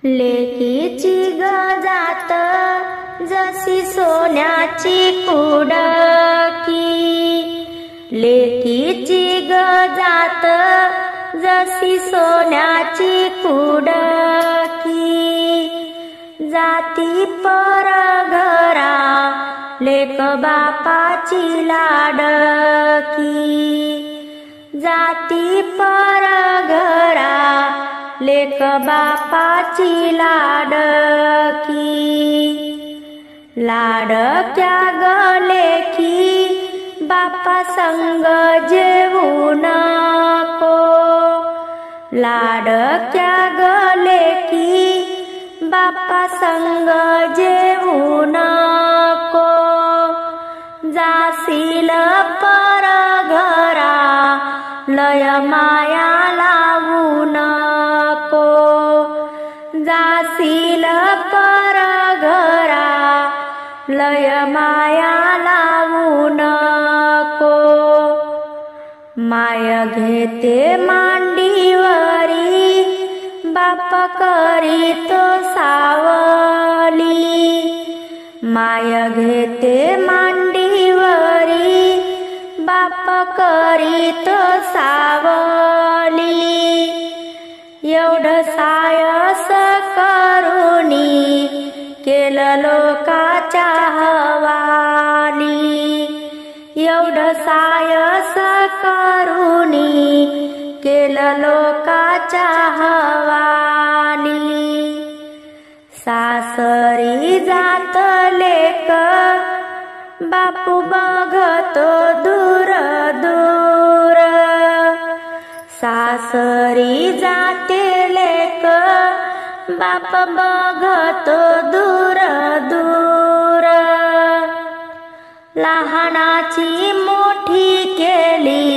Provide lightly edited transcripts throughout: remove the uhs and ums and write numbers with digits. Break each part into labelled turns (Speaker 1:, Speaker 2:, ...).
Speaker 1: लेकीची गजात जशी सोन्याची कुडकी, लेकीची गजात जशी सोन्याची कुडकी, जाती पर घरा लेक बापाची लाडकी, जाती पर घरा लेक बापाची लाडकी, लाडक्या लेकी बापा संग जेवू नको, लाडक्या लेकी बापा संग जेवू नको, जाशील पर घरा लय माया लावू नको, जाशील पर घरा लय माया लावू नको, माय घेते मांडीवरी बाप करीतो सावली, माय घेते मांडीवरी बाप करीतो सावली, एवढं सायस करुणी केलं लोकाच्या हवाली, एवढं सायस करुणी केलं लोकाच्या हवाली, सासरी जात लेक बापू बघतो दूर दूर, सासरी जाते लेक बाप बघतो दूर दूर, लहानाची मोठी केली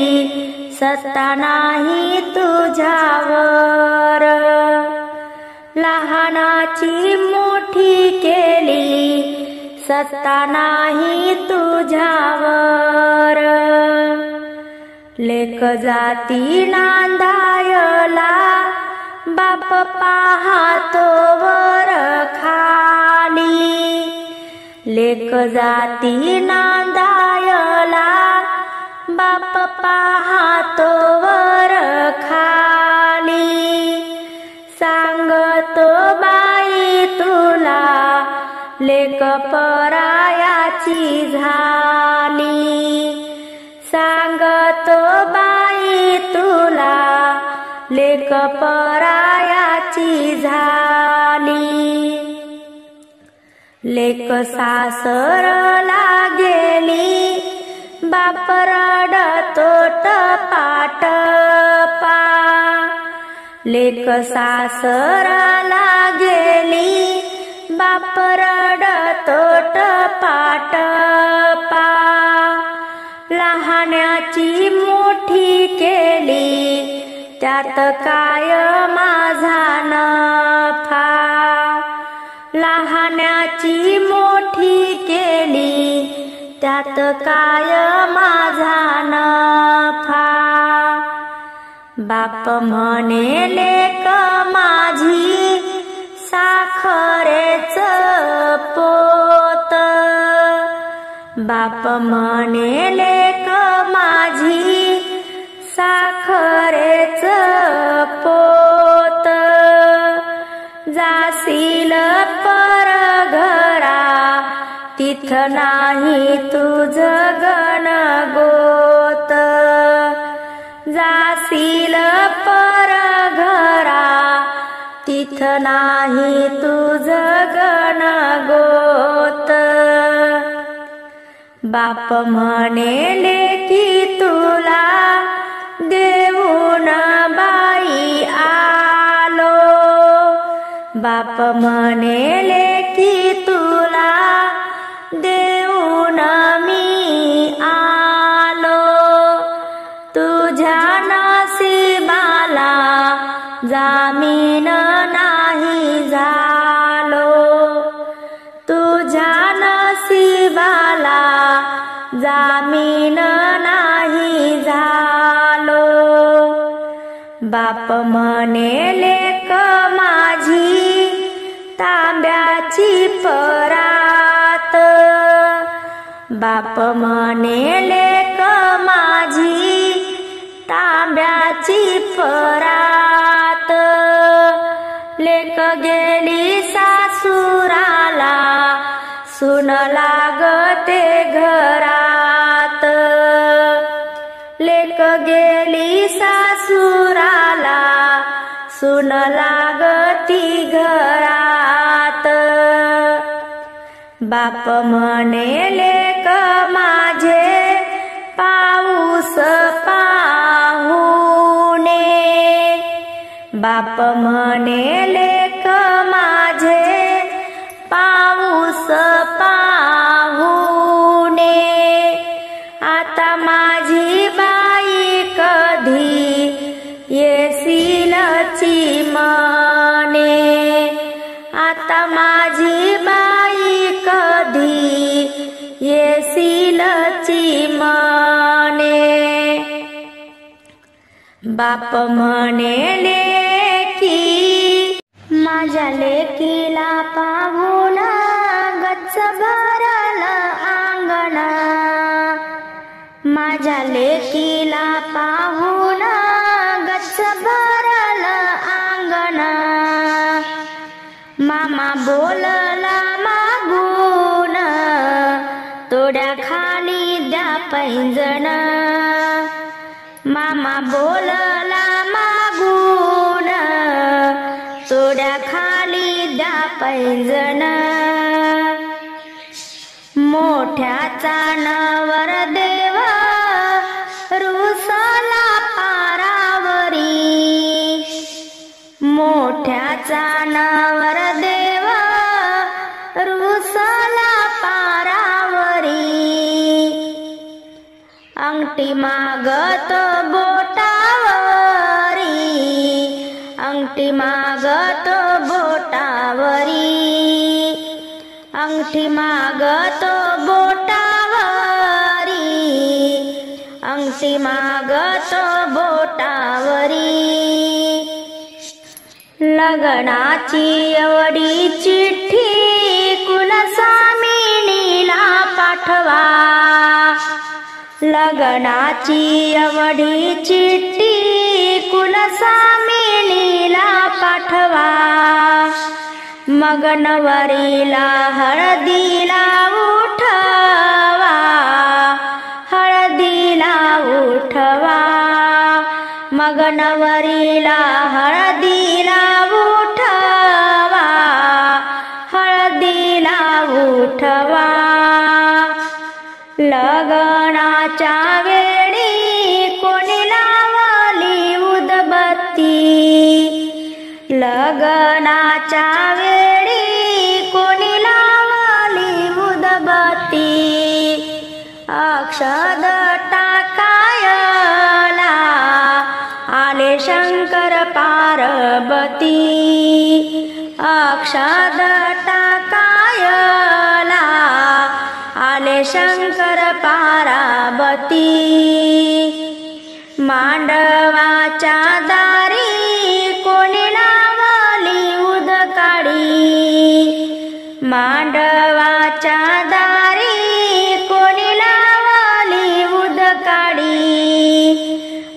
Speaker 1: सत्ता नाही तुझ्यावर, लहानाची मोठी केली सत्ता नाही तुझ्यावर, लेक जाती नांदायला बाप पाहतो वर खाली, लेक जाती नांदायला बाप पाहतो वर खाली, सांगतो बाई तुला लेक परायाची झाली, सांगतो बाई तुला लेक परायाची झाली, लेक सासरला गेली बाप रडतो टपाटपा, लेक सासरला गेली बाप रडतो टपाटपा, लहानाची मोठी केली त्यात काय माझा नफा, लहानाची मोठी केली त्यात काय माझा नफा, बाप म्हणे लेक माझी साखरेच पोत, बाप म्हणे लेक माझी साखरेच पोत, जाशील पर घरा तिथ नाही तुझं गणगोत, जाशील पर घरा तिथ नाही तुझं गणगोत, बाप म्हणे लेकी तुला देऊन बाई आलो, बाप म्हणे लेकी तुला देऊन मी आलो, तुझ्या नशिबाला जामीन नाही झालो, तुझ्या नशिबाला जामीन नाही झालो, बाप म्हणे लेक माझी बाप म्हणे लेक माझी तांब्याची परात, लेक गेली सासुराला सून लागते घरात, लेक गेली सासुराला सून लागती घरात। बाप म्हणे लेक माझे पाऊस पाहुणे, बाप म्हणे लेक माझे पाऊस पाहुणे, आता माझी बाई कधी येशील चिमणे, आता माझी बाई कधी येशील चिमणे। बाप म्हणे लेकी माझ्या लेकीला पाहून गच्च भरल अंगण, माझ्या लेकीला पाहून गच्च भरल अंगण, मामा बोलला मागून तोड्या खाली द्या पैंजण, मामा बोलला मागून तोड्या खाली द्या पैंजण। मोठ्याचा नवरदेव रुसला पारावरी, मोठ्याचा नवरदेव रुसला पारावरी, अंगठी मागतो बोटावरी, अंगठी मागतो बोटावरी, अंगठी मागतो बोटावरी, अंगठी मागतो बोटावरी। लग्नाची एवढी चिठ्ठी कुलस्वामिनीला पाठवा, लग्नाची एवढी चिठ्ठी कुलस्वामिनीला पाठवा, मग नवरीला हळदीला उठवा, हळदीला उठवा, मग नवरीला हळदीला उठवा, हळदीला उठवा। लग्नाच्या वेळी कोणी लावली उदबत्ती, लग्नाच्या वेळी कोणी लावली उदबत्ती, अक्षद टाकायला आले शंकर पार्वती, अक्षद टाकायला आले शंकर पार्वती। मांडवाच्या दारी कोणी लावली उदकाडी, मांडवाच्या दारी कोणी लावली उदकाडी,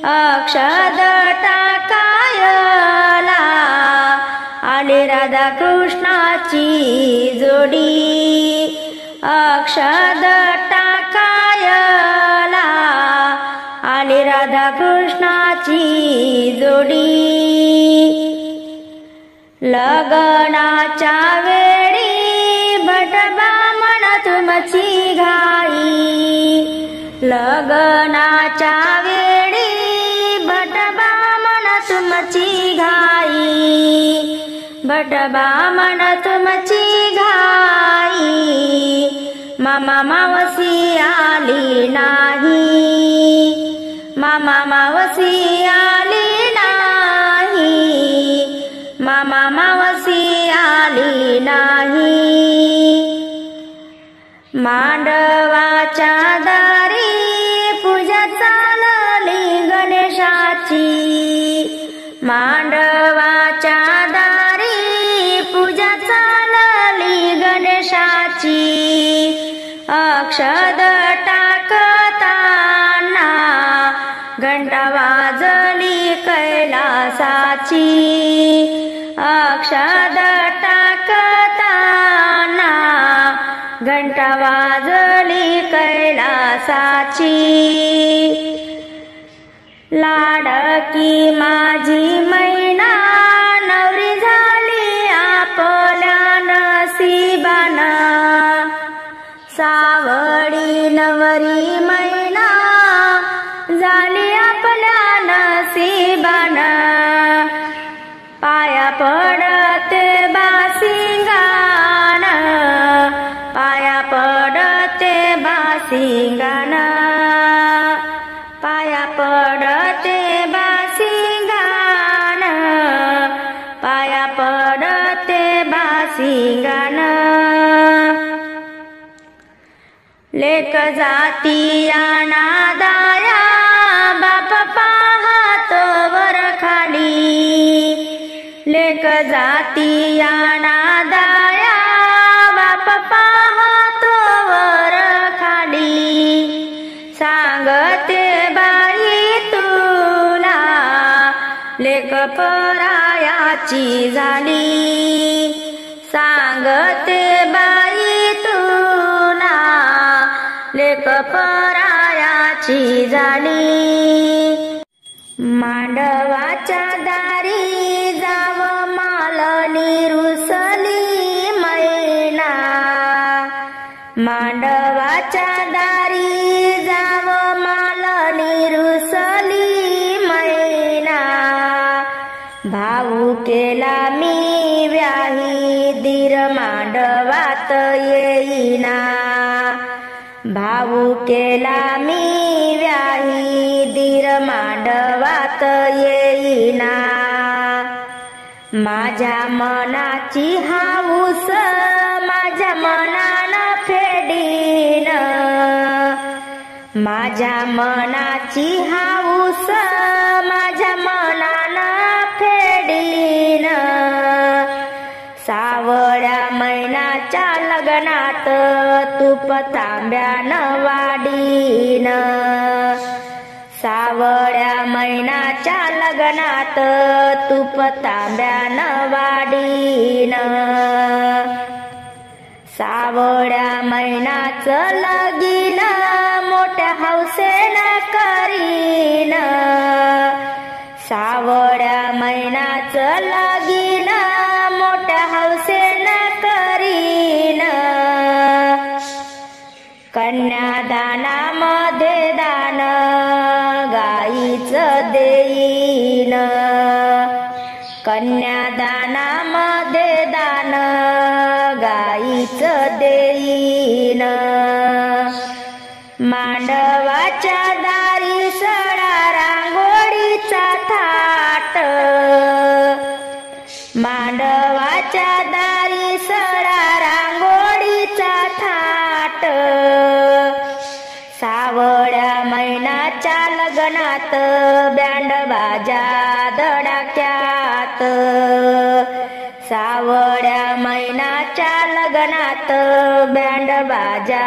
Speaker 1: अक्षद टाकायला आले राधा कृष्णाची जोडी, अक्षद टाकायला आले राधा कृष्णाची जोडी। लग्नाच्या वेळी भटबामण तुमची घाई, लग्नाच्या वेळी भटबामण तुमची घाई, भटबामण तुमची घाई, मामा मावसी आली नाही, मामा मावसी आली नाही, मामा मावसी आली नाही। मांडवाच्या दारी पूजा चालली गणेशाची, मांडवाच्या दारी पूजा चालली गणेशाची, अक्षद अक्षद टाकताना घंटा वाजली कैलासाची. लाडकी माझी मैना नवरी झाली आपल्या नशिबाना. सावळी नवरी मैना झाली आपल्या नशिबाना. पाया पडते बासिंगान, पाया पडते बासिंगान, पाया पडते बासिंगान, पाया पडते बासिंगान. लेक जाती अनादाया बाप पाहतो वर खाली. लेक जाती अनादाया बाप पाहतो वर खाली. सांगते बाई तुला लेक परायाची झाली. सांगते बाई तुला लेक परायाची झाली. मांडवाच्या दारी जाव मालनी रुसली मैना. मांडवाच्या दारी जाव मालनी रुसली मैना. भाऊ केला मी व्याही दीर मांडवात येईना. भाऊ केला मी व्याही दीर मांडवात येईना. माझ्या मनाची हाऊस माझ्या मनानं फेडीन. माझ्या मनाची हाऊस माझ्या मनानं फेडीन. सावळ्या मैनाच्या लग्नात तूप तांब्यानं वाढीन. सावळ्या मैनाच्या लग्नात तूप तांब्यानं वाढीन. सावळ्या मैनाचं लगीन मोठ्या हौसेनं करीन. सावळ्या मैनाचं लगीन मोठ्या हौसेनं करीन. कन्यादानामध्ये दान गाईचं देईन. कन्यादानामध्ये दान गाईचं देईन. मांडवाच्या दारी सडा रांगोळीचा थाट. मांडवाच्या दारी सडा रांगोळीचा थाट. सावळ्या मैनाच्या लग्नात बँड बाजा धडाक्यात. सावळ्या मैनाच्या लग्नात बँड बाजा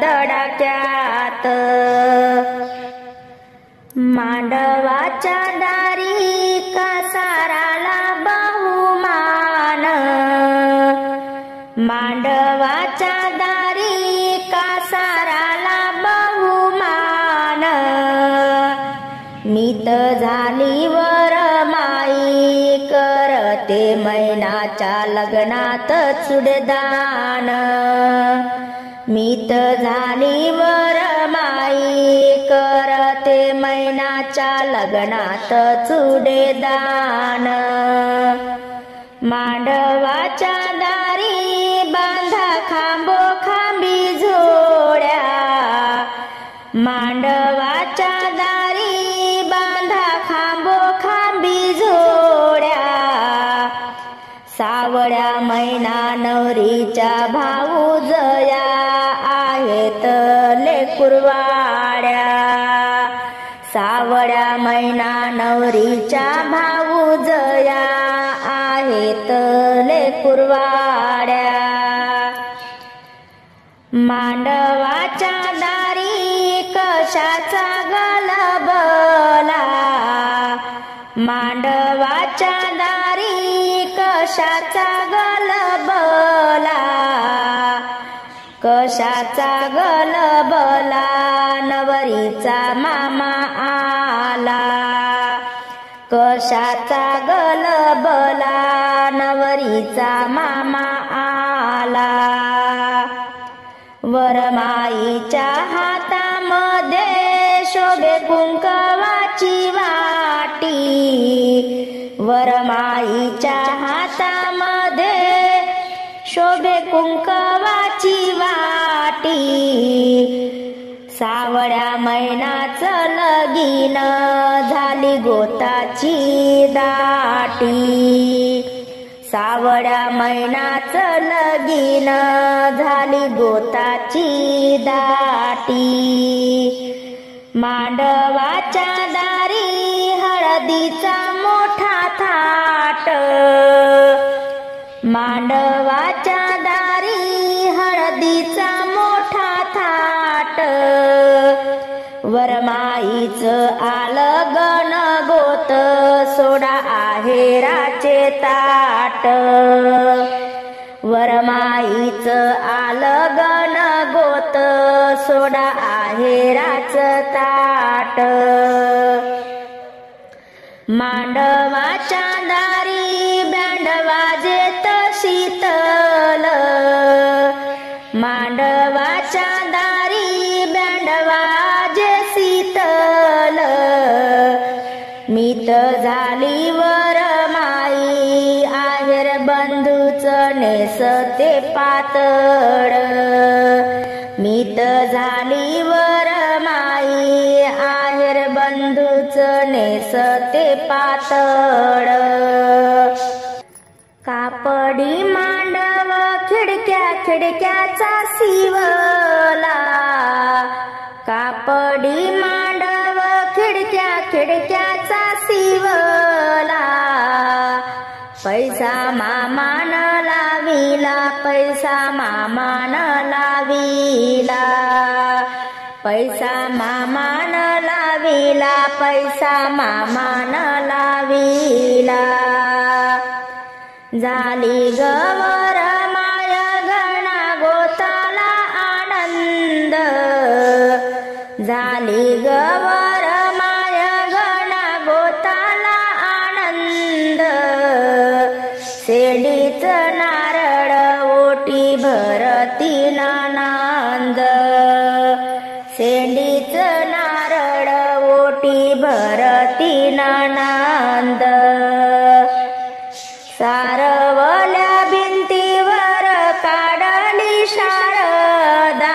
Speaker 1: धडाक्यात. मांडवाच्या दारी कासाराला बहुमान. मांडवाच्या दारी कासाराला बहुमान. मीत झाली वर माई करते मैनाच्या लग्नात चुडदान. मीत झाली वर माई करते मैनाच्या लग्नात चुडेदान. मांडवाच्या दारी बांधा खांबो खांबी झोड्या. मांडवाच्या दारी बांधा खांबो खांबी झोड्या. सावळ्या मैना नवरीच्या भाऊ जया आहेत लेकुरवाड्या. सावळ्या मैना नवरीच्या भाऊ जया आहेत लेकुरवाड्या. मांडवाच्या दारी कशाचा गलबला. मांडवाच्या दारी कशा कशाचा गलबला, कशाचा गलबला, नवरीचा मामा आला. कशाचा गलबला, नवरीचा मामा आला. वरमाईच्या हातामध्ये शोभे कुंकवाची वाटी, वरमाईच्या हातामध्ये शोभे कुंकवाची वाटी. सावळ्या मैनाचं लगीन झाली गोताची दाटी, सावळ्या मैनाचं लगीन झाली गोताची दाटी. मांडवाच्या दारी हळदीचा मोठा थाट, मांडवाच्या दारी हळदीचा मोठा थाट. वरमाईचं आलं गणगोत, सोडा आहेराचे ताट. वरमाईचं आलं गणगोत, सोडा आहेराचं ताट. मांडवाच्या दारी बँड वाजेत शीतल, मांडवाच्या दारी बँड वाजे शीतल. मीत झाली वरमाई, आहेर बंधूच नेसते पातळ. मीत झाली वरमाई, आहेर बंधूच नेसते पातळ. कापडी मांडव खिडक्या खिडक्याचा शिवला, कापडी मांडव खिडक्या खिडक्याचा शिवला. पैसा मामान लाविला, पैसा मामान लाविला, पैसा मामान लाविला, पैसा मामान लाविला. झाली गवर माय गणा गोताला आनंद, झाली गवर माय गणा गोताला आनंद. शेंडीचं नारळ ओटी भरती नांद, शेंडीचं नारळ ओटी भरती नांद. सारवल्या भिंतीवर काढली शारदा,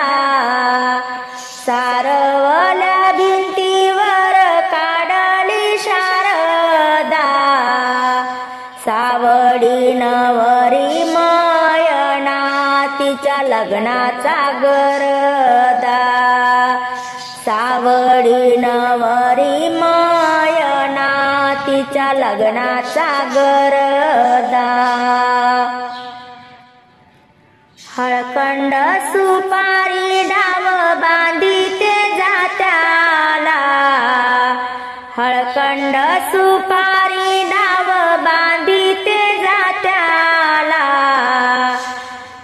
Speaker 1: सारवल्या भिंतीवर काढली शारदा. सावडी नवरी मयना, तिच्या लग्नाचा गरदा. सावडी नवरी मयना, तिच्या लग्नाचा गरदा. हळकंड सुपारी डाव बांधिते जात्याला, हळकंड सुपारी डाव बांधिते जात्याला.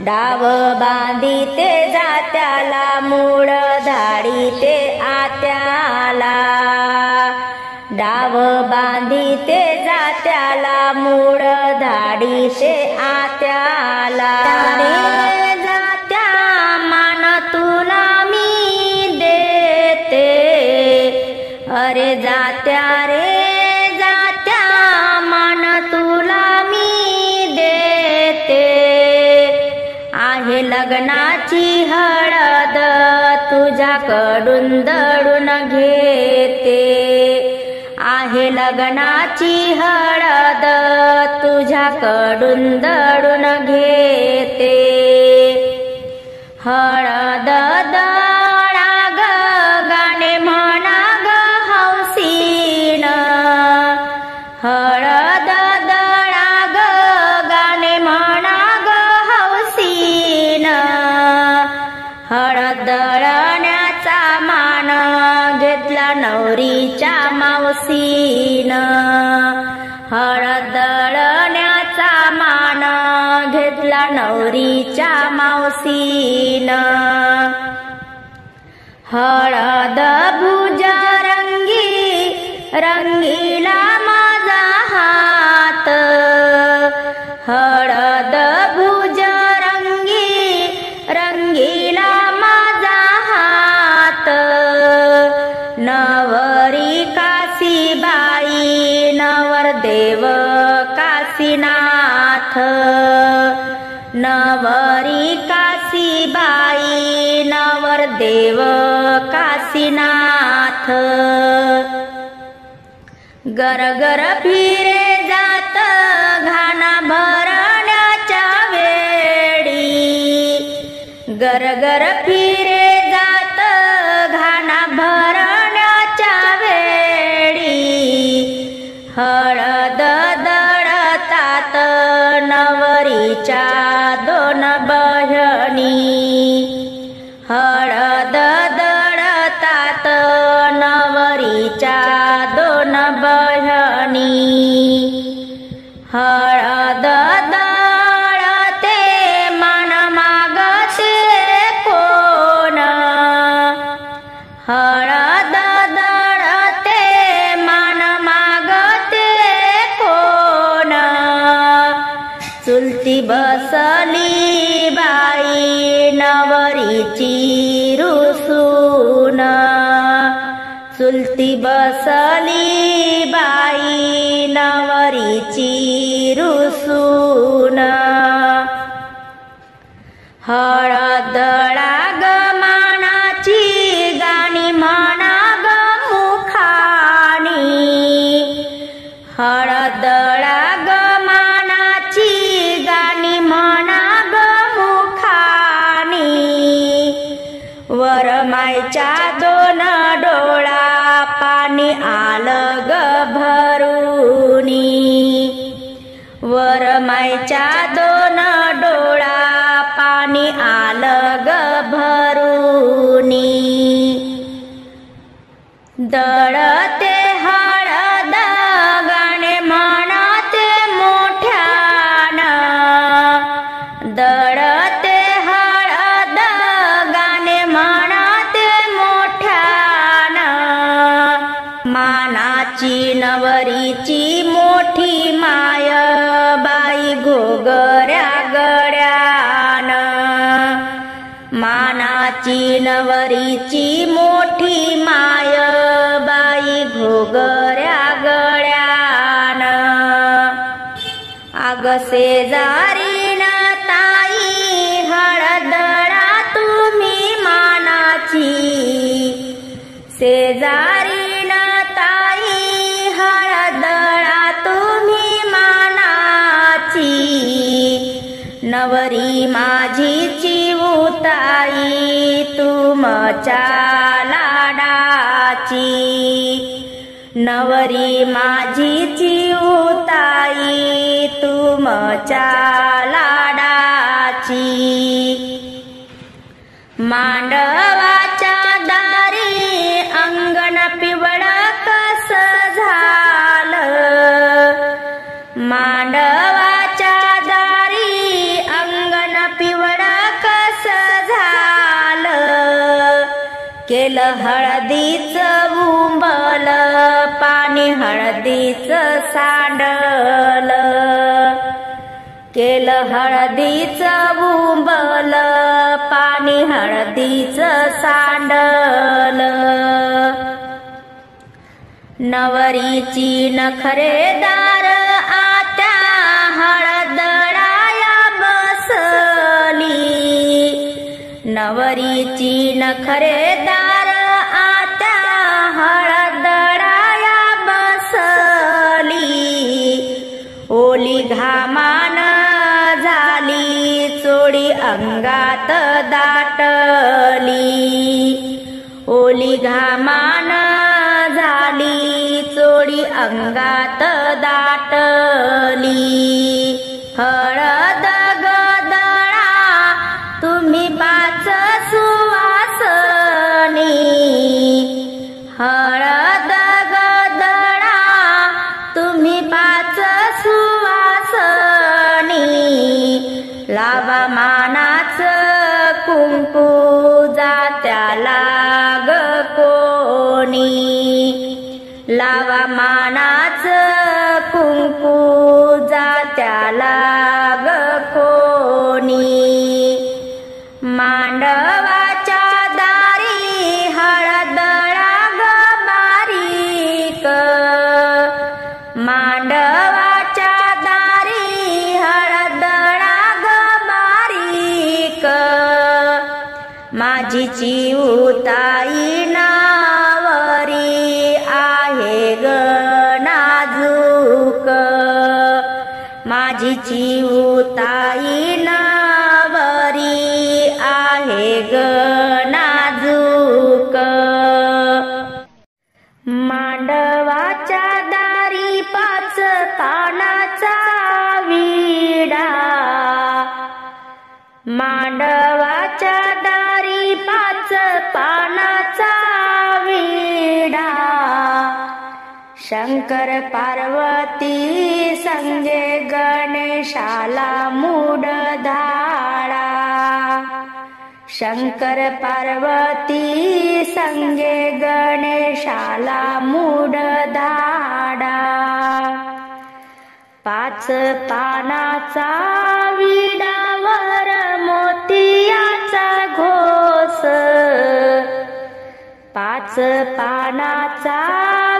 Speaker 1: डाव बांधिते जात्याला, मूळ धाडीते आत्याला. डाव बांधिते जात्याला, मूळ धाडीते आत्याला. रे जात्या मान तुला मी देते, अरे जात्या रे जात्या मान तुला मी देते. आहे लग्नाची हळद तुझ्याकडून दळून घेते, आहे लग्नाची हळद तुझ्याकडून दळून घेते. हळद दळा ग गाणे म्हणा ग हौसीन, हळद दळा ग गाणे म्हणा ग हौसीन. हळद दळण्याचा मान घेतला नवरीच्या मावशीन, हळद दळण्याचा मान घेतला नवरीच्या मावशीन हळद भुज रंगीला माझा हात हळद भुज रंगीला माझा हात नवरी काशीबाई नवरदेव काशीनाथ नवरी काशीबाई नवरदेव काशीनाथ गरगर फिरे जात घाना भरण्याच्या वेळी गरगर फिरे जात घाना भरण्याच्या वेळी हळद दळतात नवरीच्या दोन बहिणी हळद दळतात नवरीच्या दोन बहिणी हळद दळते मन मागते कोण हळद दळते मन मागते कोण चुलती बसली बाई नवरीची रुसून चुलती बसली बाई नवरीची रुसून हळद दळा ग मानाची गाणी म्हणा ग मुखानी हळद दळा ग मानाची गाणी म्हणा ग मुखानी वरमाईच्या दोन डोळा पाणी आलं ग भरूनी वरमाईच्या दोन डोळा पाणी आलं ग भरूनी दळते हळद गाणे म्हणते मोठ्यानं दळते हळद गाणे म्हणते मोठ्यानं मानाची नवरीची मोठी माय बाई घोगऱ्या गड्यान मानाची नवरीची मोठी माय बाई घोगऱ्या गड्यान आग शेजारीन ताई हळद दळा तुम्ही मानाची शेजारीन ताई हळद दळा तुम्ही मानाची नवरी माझी चिऊताई तुमच्या लाडाची नवरी माझी चिऊताई तुमच्या लाडाची मांडवाच्या दारी अंगण पिवळ कस झालं मांडवाच्या दारी अंगण पिवळ कस झालं केलं हळदीचं बुंबल पाणी हळदीचं सांडल केलं हळदीचं बुंबल पाणी हळदीचं सांडल नवरीची नखरेदार आत्या हळद दळाया बसली नवरीची नखरेदार आत्या हळद दळाया बसली ओली घामान झाली चोळी अंगात दाटली ओली घामान झाली चोळी अंगात दाटली हळद ग दळा तुम्ही पाच सुवासनी हळद ग दळा तुम्ही पाच सुवासनी लावा मानाच कुंकू जात्याला ग कोणी, लावा मानाच कुंकू जात्याला ग कोणी, मांडवाच्या दारी हळदळा ग बारीक, मांडवाच्या दारी हळदळा ग बारीक, माझी चिऊताई नावरी आहे ग नाजूक, माझी चिऊताई नावरी आहे ग नाजूक, मांडवाच्या दारी 5 पानाचा विडा, मांडवाच्या दारी 5 पानाचा विडा, शंकर पार्वती संगे गणेशाला मूड धाडा, शंकर पार्वती संगे गणेशाला मूड धाडा, 5 पानाचा विडावर मोतियाचा घोस, 5 पानाचा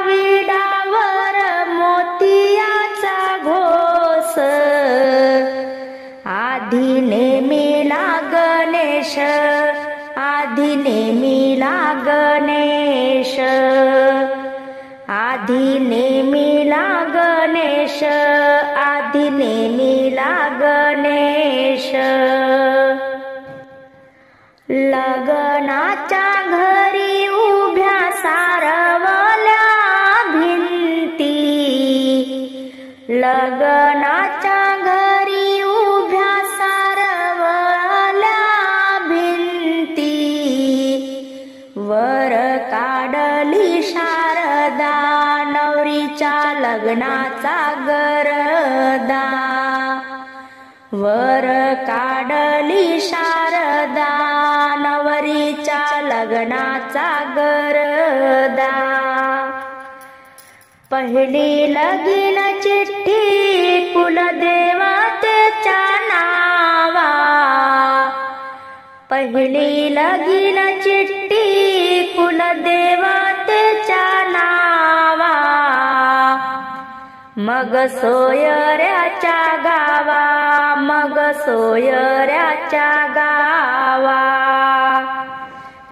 Speaker 1: विडावर मोतियाचा घोस, आधी नेमिला गणेश, आधी नेमिला गणेश, आधी नेमिला गणेश, आधी नेमिला गणेश, लग्नाच्या घरी उभ्या सारवल्या भिंती, लग्नाच्या घरी उभ्या सारवल्या भिंती, वर काढली शारदा नवरीच्या लग्नाचा गरदा, वर काढली शारदा नवरीच्या लग्नाचा गरदा, पहिली लगीन चिठ्ठी कुलदेवतेच्या नावा, पहिली लगीन चिठ्ठी कुलदेवतेच्या नावा, मग सोयऱ्याच्या गावा, मग सोयऱ्याच्या गावा,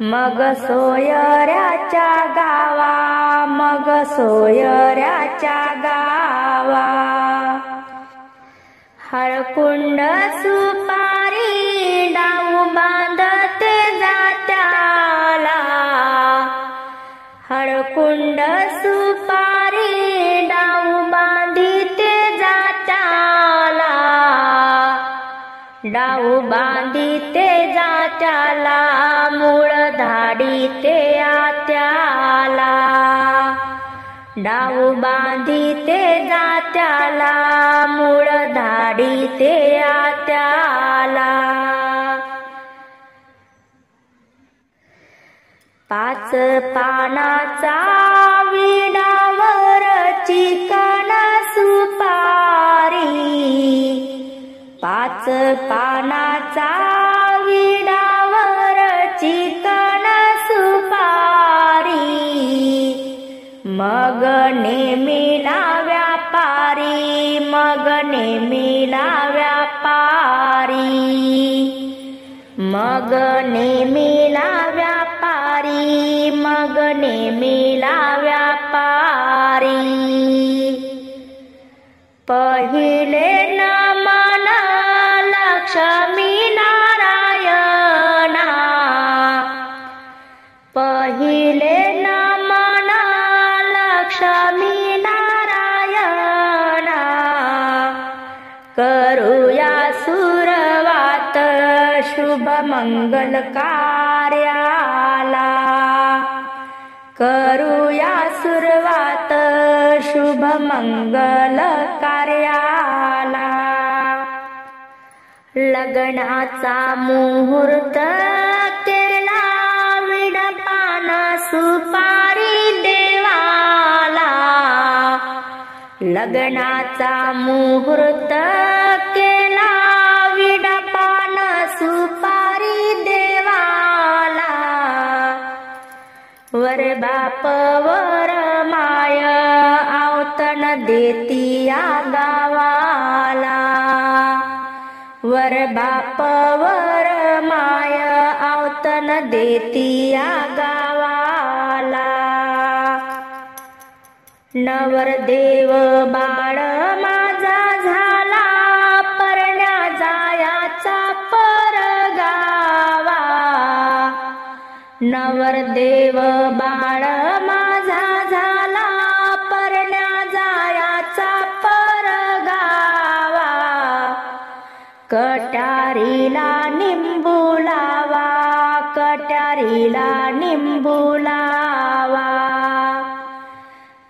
Speaker 1: मग सोयऱ्याच्या गावा, मग सोयऱ्याच्या गावा, हळकुंड सुपारी डाऊ बांधते जात्याला, हळकुंड सुपारी डाऊ बांधिते जात्याला, डाऊ बांधिते जात्याला, मूळ धाडीते आत्याला, डाऊ बांधिते जात्याला, मूळ धाडीते आत्याला, 5 पानाचा विडावर चिकन सुपारी, 5 पानाचा विडावर चिकन सुपारी, मग नेमिला व्यापारी, मग नेमिला व्यापारी, मग नेमिला व्यापारी, मग नेमिला व्यापारी, पहिले नमन लक्ष्मी नारायणा, पहिले नमन लक्ष्मी नारायणा, करूया सुरवात शुभ मंगल कार्याला, करूया सुरुवात शुभ मंगल कार्याला, लग्नाचा मुहूर्त केला विडपान सुपारी देवाला. लग्नाचा मुहूर्त केला विडपान सुपारी देवाला. वर बाप वर माय आवतन देती या गावाला. वर बाप वर माय आवतन देती या गावाला. नवरदेव बाळ माझा झाला परण्या जायाचा परगावा. नवरदेव बाळ माझा झाला परण्या जायाचा परगावा. कट्यारीला निंबू लावा, कट्यारीला निंबू लावा.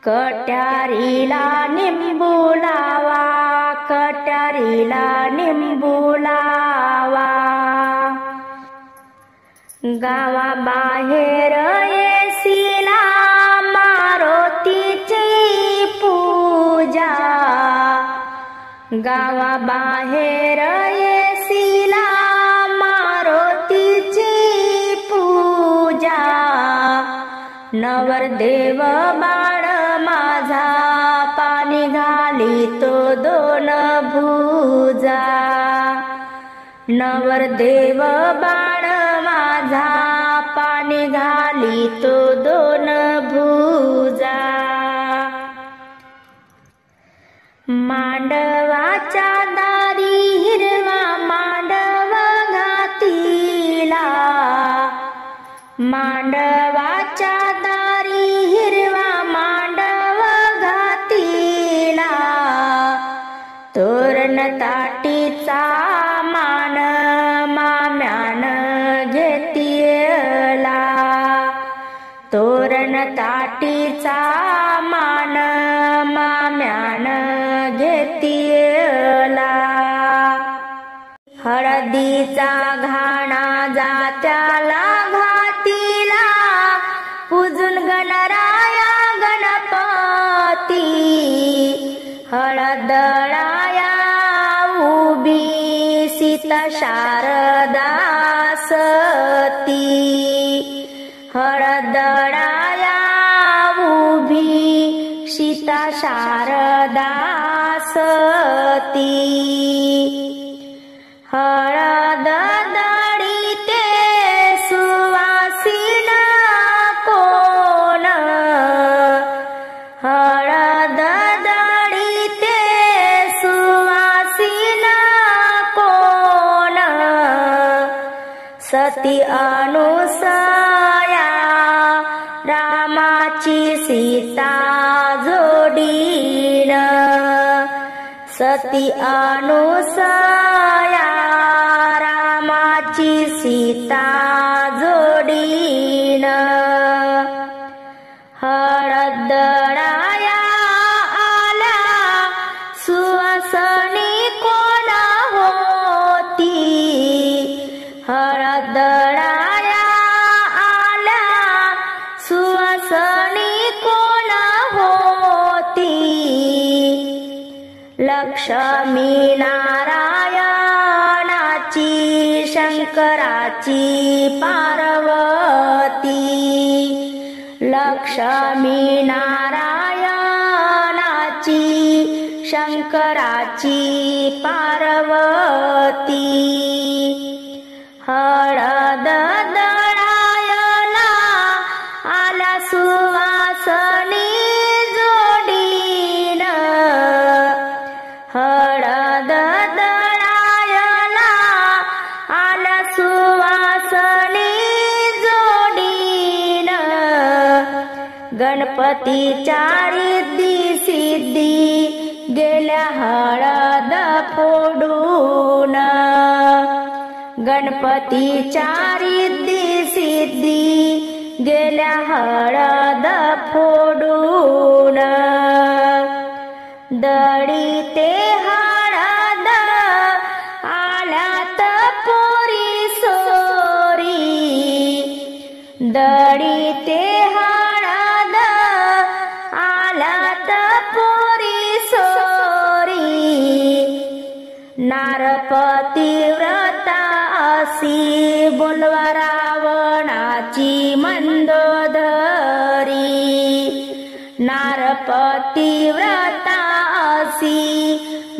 Speaker 1: कट्यारीला निंबू लावा, कट्यारीला निंबू लावा. गावाबाहेर येसीला मारुतीची पूजा. गावाबाहेर येसीला मारुतीची पूजा. नवरदेव बाळ माझा पाणी घालितो दोन भुजा. नवरदेव बाळ माझा पाणी घालितो दोन भुजा. मांडवाच्या दारी हिरवा मांडव घातिला. मांडवाच्या दारी हिरवा मांडव घातिला. तोरण ताटीचा मान माम्यान घेतिला. तोरण ताटीचा मान माम्यान घेतिला. हळदीचा घाणा जात्याला घातिला. पूजून गणराया गणपती. हळदळाया उभी सीता शारदा सती. हळदळाया उभी सीता शारदा सती. हळद दळीते सुवासिन कोण. हळद दळीते सुवासिन कोण. सती अनुसया रामाची सीता जोडीन. सती अनुसया रामाची सीता जोडीन. हळद दळाया आल्या सुवासनी कोण होती. हळद दळाया आल्या सुवासनी कोण होती. लक्ष्मी नारायणाची शंकराची पार्वती. लक्ष्मी नारायणाची शंकराची पार्वती. हळद दळायला आल्या सुवासनी जोडीन. हळद दळायला आल्या सुवासनी जोडीन. गणपतीच्या रिद्धी सिद्धी गेल्या हळद फोडून. गणपतीच्या रिद्धी सिद्धी गेल्या हळद फोडून. दळी ते हळद आल्या दडी ते हळद आलात पोरी सोरी नारपती व्रता असी बोलवा रावणाची मंदोदरी नारपती व्रता असी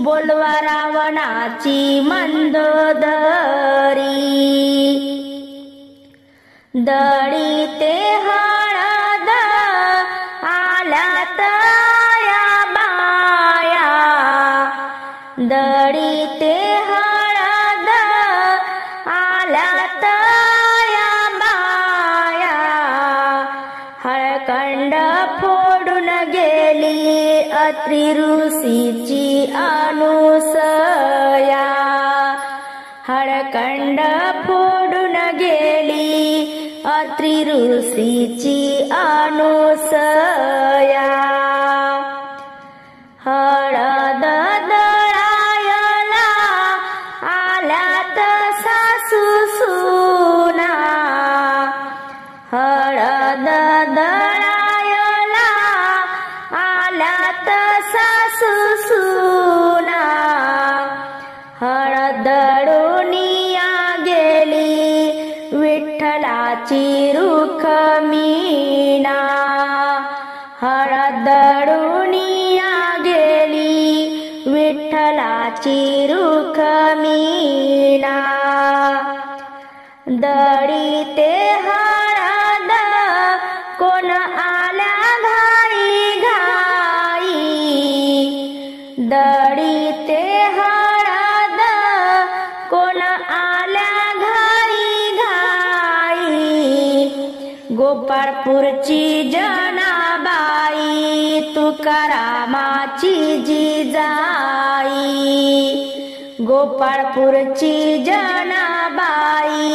Speaker 1: बोलवा रावणाची मंदोदरी दडी ते हळद आल्यात या बाया दडी ते हळद आल्यात या बाया हळकंड फोडून गेली अत्रि ऋषीची अनुसया हळकंड फोडून गेली अत्रि ऋषीची अनुसया हळद दळायला आल्यात सासू सुना हळद दळायला आल्यात सासू सुना हळद दळूनिया गेली विठ्ठलाची रुखमीना हळद दळूनिया गेली विठ्ठलाची रुखमीना दडी ते हळद कोण आल्या घाई घाई दडी ते हळद कोण आल्या घाई घाई गोपाळपूरची जनाबाई तुकारामाची जिजाई गोपाळपूरची जनाबाई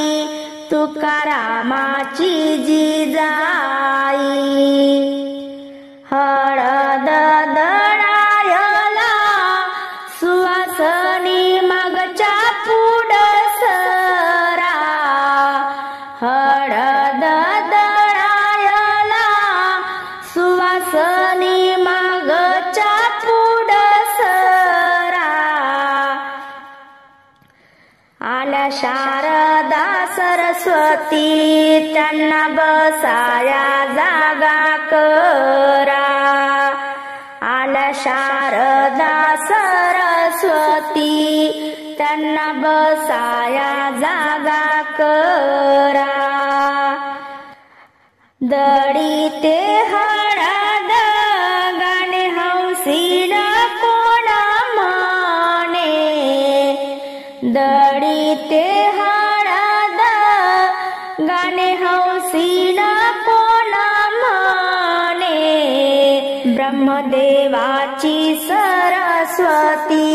Speaker 1: तुकारामाची जिजाई हळद दळायला सुवासनी मागच्या पुढसरा हळद दळायला सुवासनी मागच्या पुढसरा आल्या शारदा सरस्वती त्यांना बसाया जागा करा आल्या शारदा सरस्वती त्यांना बसाया जागा करा दडी ते हळद गाणे हौसीन कोण म्हणे दडी ते हळद गाणे हौसीन कोण म्हणे ब्रह्मदेवाची सरस्वती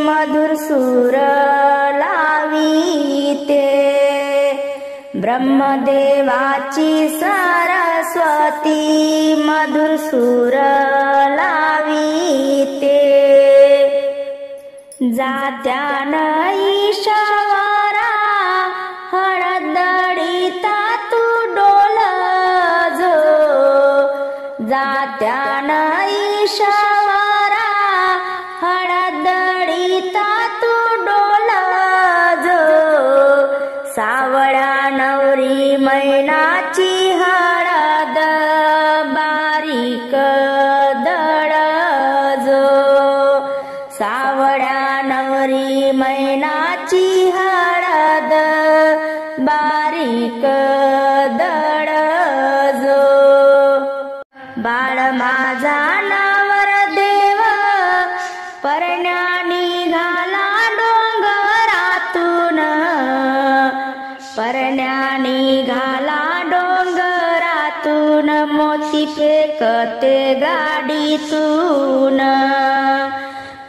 Speaker 1: मधुर सूर लावीते ब्रह्मदेवाची सरस्वती मधुर सूर लावीते जात्यान ईशावारा हळद दळीता तू डोल जो जात्यान ईशावारा हळद दळीता तू डोल जो सावळ्या नवरी मैनाची हळद बारीक दळ जो सावळ्या नवरी मैनाची हळद बारीक दळ जो बाळ माझा नवर देव परण्या निघाला डोंगरातून परण्या निघाला डोंगरातून मोती फेकते गाडीतून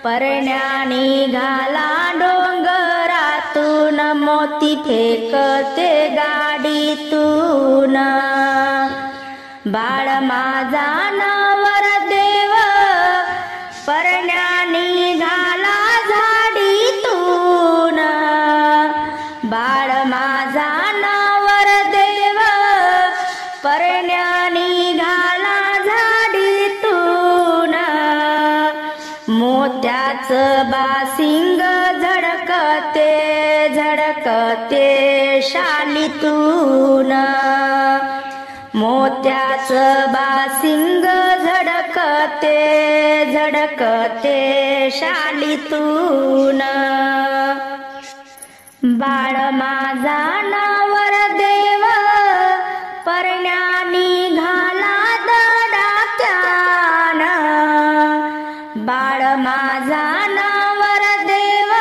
Speaker 1: परण्या निघाला डोंगरातून मोती फेकते गाडीतून बाळ माझा नवर देव परण्या निघाला झाडीतून बाळ माझा नवर देव बासिंग झडकते झडकते शालीतून मोत्याचं बासिंग झडकते झडकते शालीतून बाळ माझा नवरदेव परण्या निघाला दडाक्यान बाळ माझा नवरदेव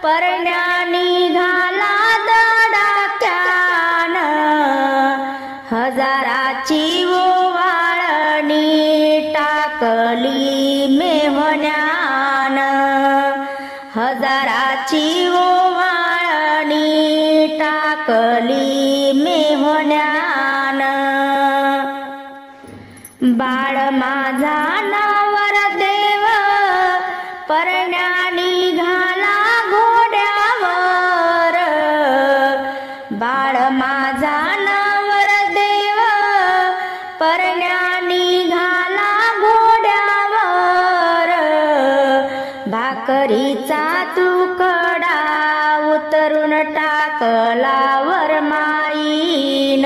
Speaker 1: परण्या निघाला दडाक्यान हजाराची ओवाळणी टाकली मेव्हण्यान हजाराची ओवाळणी टाकली मेव्हण्यान बाळ माझा नवरदेव परण्या निघाला घोड्यावर बाळ माझा नवरदेव परण्या निघाला घोड्यावर भाकरीचा तुकडा उतरून टाकला वरमाईन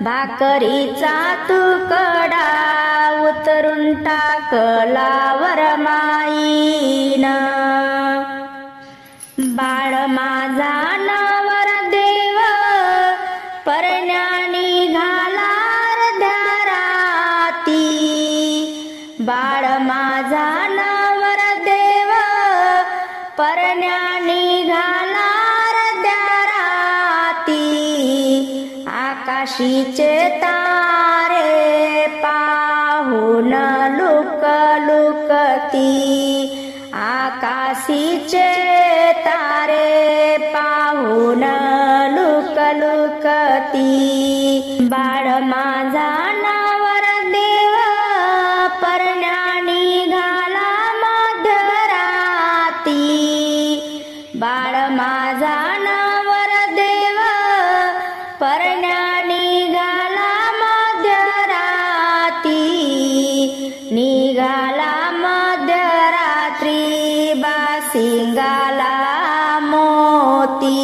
Speaker 1: भाकरीचा तुकडा उतरून टाकला वरमाईन बाळ माझा नवरदेव परण्या निघाला अर्ध्या राती बाळ माझा नवरदेव परण्या निघाला अर्ध्या राती आकाशीचे तारे पाहून लुक लुकती आकाशीचे तारे पाहून लुक लुकती बाळ माझा नवरदेव परण्या निघाला मध्यराती बाळ माझा नवरदेव परण्या निघाला मध्यराती निघाला मध्यरात्री बासिंगाला मोती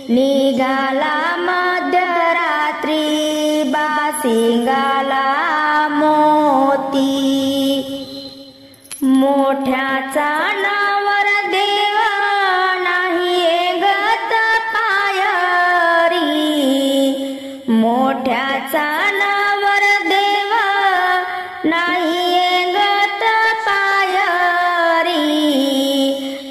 Speaker 1: निघाला मध्यरात्री बासिंगाला मोती मोठ्याचा नवरदेव नाही एगत पायरी मोठ्याचा नवरदेव नाही एगत पायरी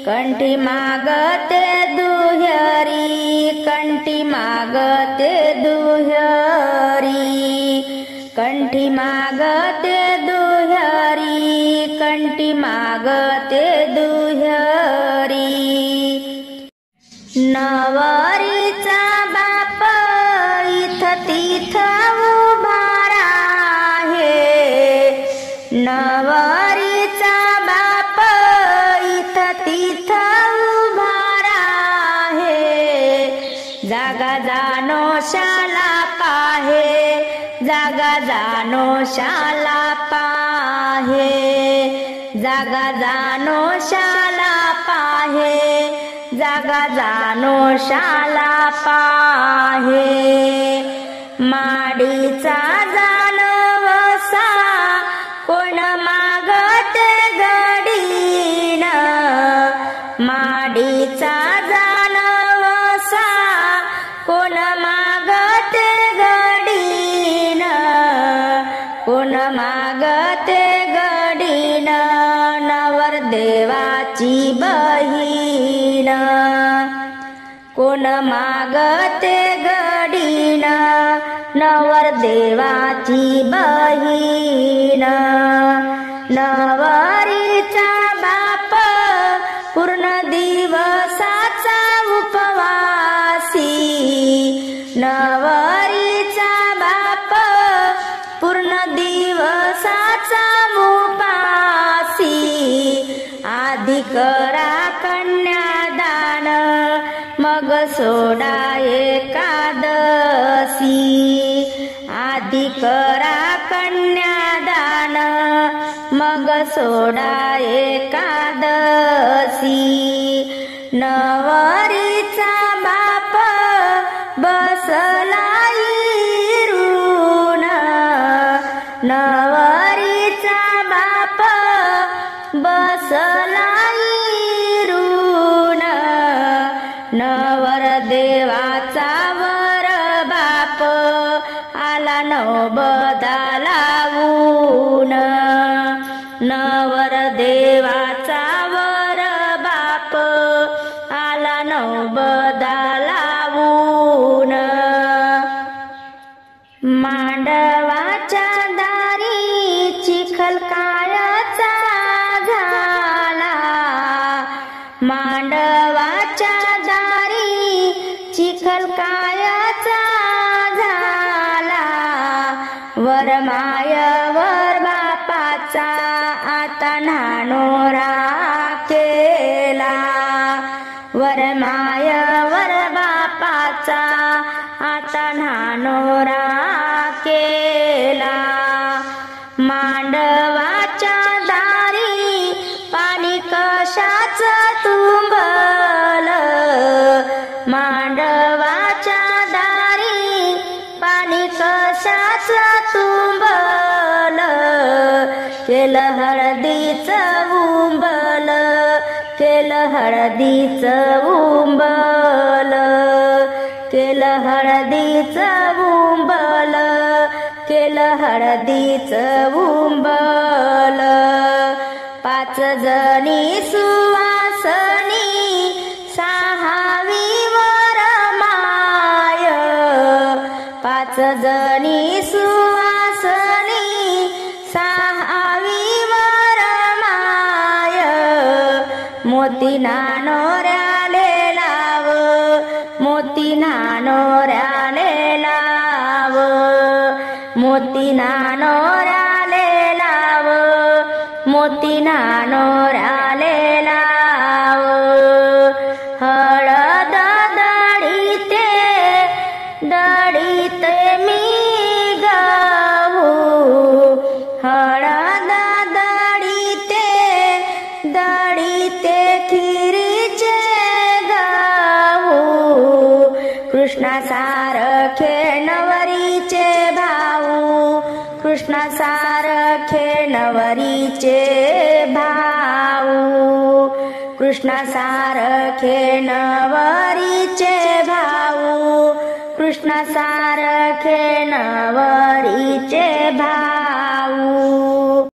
Speaker 1: कंठी मागते दुहेरी कंठी मागते दुहेरी कंठी मागते दुहेरी कंठी मागते दुहेरी नवरीचा बाप इथं तिथं उभा आहे नवरीचा बाप इथं तिथं उभा आहे जागा जानोशाला पाहे जागा जानोशाला पाहे जागा जानोशाला पाहे जागा जानोशाला पाहे माडीचा जानवसा कोण मागते गडीन माडीचा जानवसा कोण मागते गडीन कोण मागते गडीन नवरदेवाची बहीण कोण मागते गडीन नवरदेवाची बहीण नवरीचा बाप पूर्ण दिवसाचा उपवासी नवरीचा बाप पूर्ण दिवसाचा उपासी आधी करा कन्यादान मग सोडा एकादशी आधी करा कन्यादान मग सोडा नवरीचा बाप बसला इरून, नवरीचा बाप बसला इरून, नवरदेवाचा वर बाप आला नवबदा लावून, नवरदेवाचा वर बाप आला नवबदा लावून. मांडवाच्या दारी चिखल काळाचा झाला, मांडवाच्या दारी चिखल काळाचा झाला, वरमाय वर बापाचा आता नानोरा केला, वरमाय वर बापाचा आता नानोरा केला. मांडवाच्या दारी पाणी कशाचं तुंबल, मांडवाच्या दारी पाणी कशाचं तुंबल, केलं हळदीचं उंबल, केलं हळदीचं उंबल, केलं हळदीचं उंबल, केलं हळदीचं उंबल. 5 जणी सुवासनी 6वी वरमाय, 5 जणी सुवासनी 6वी वरमाय, मोती नानोऱ्याले लाव, मोती नानोऱ्याले लाव, मोती नानोऱ्याले लाव, मोती नानोऱ्याले लाव. हळद दळीते दळीते मी गहू, हळद दळीते दळीते खिरीचे गहू, कृष्णा सारखे नवरीचे भाऊ, कृष्णा सारखे नवरीचे भाऊ, कृष्णा सारखे नवरीचे भाऊ, कृष्णा सारखे नवरीचे भाऊ.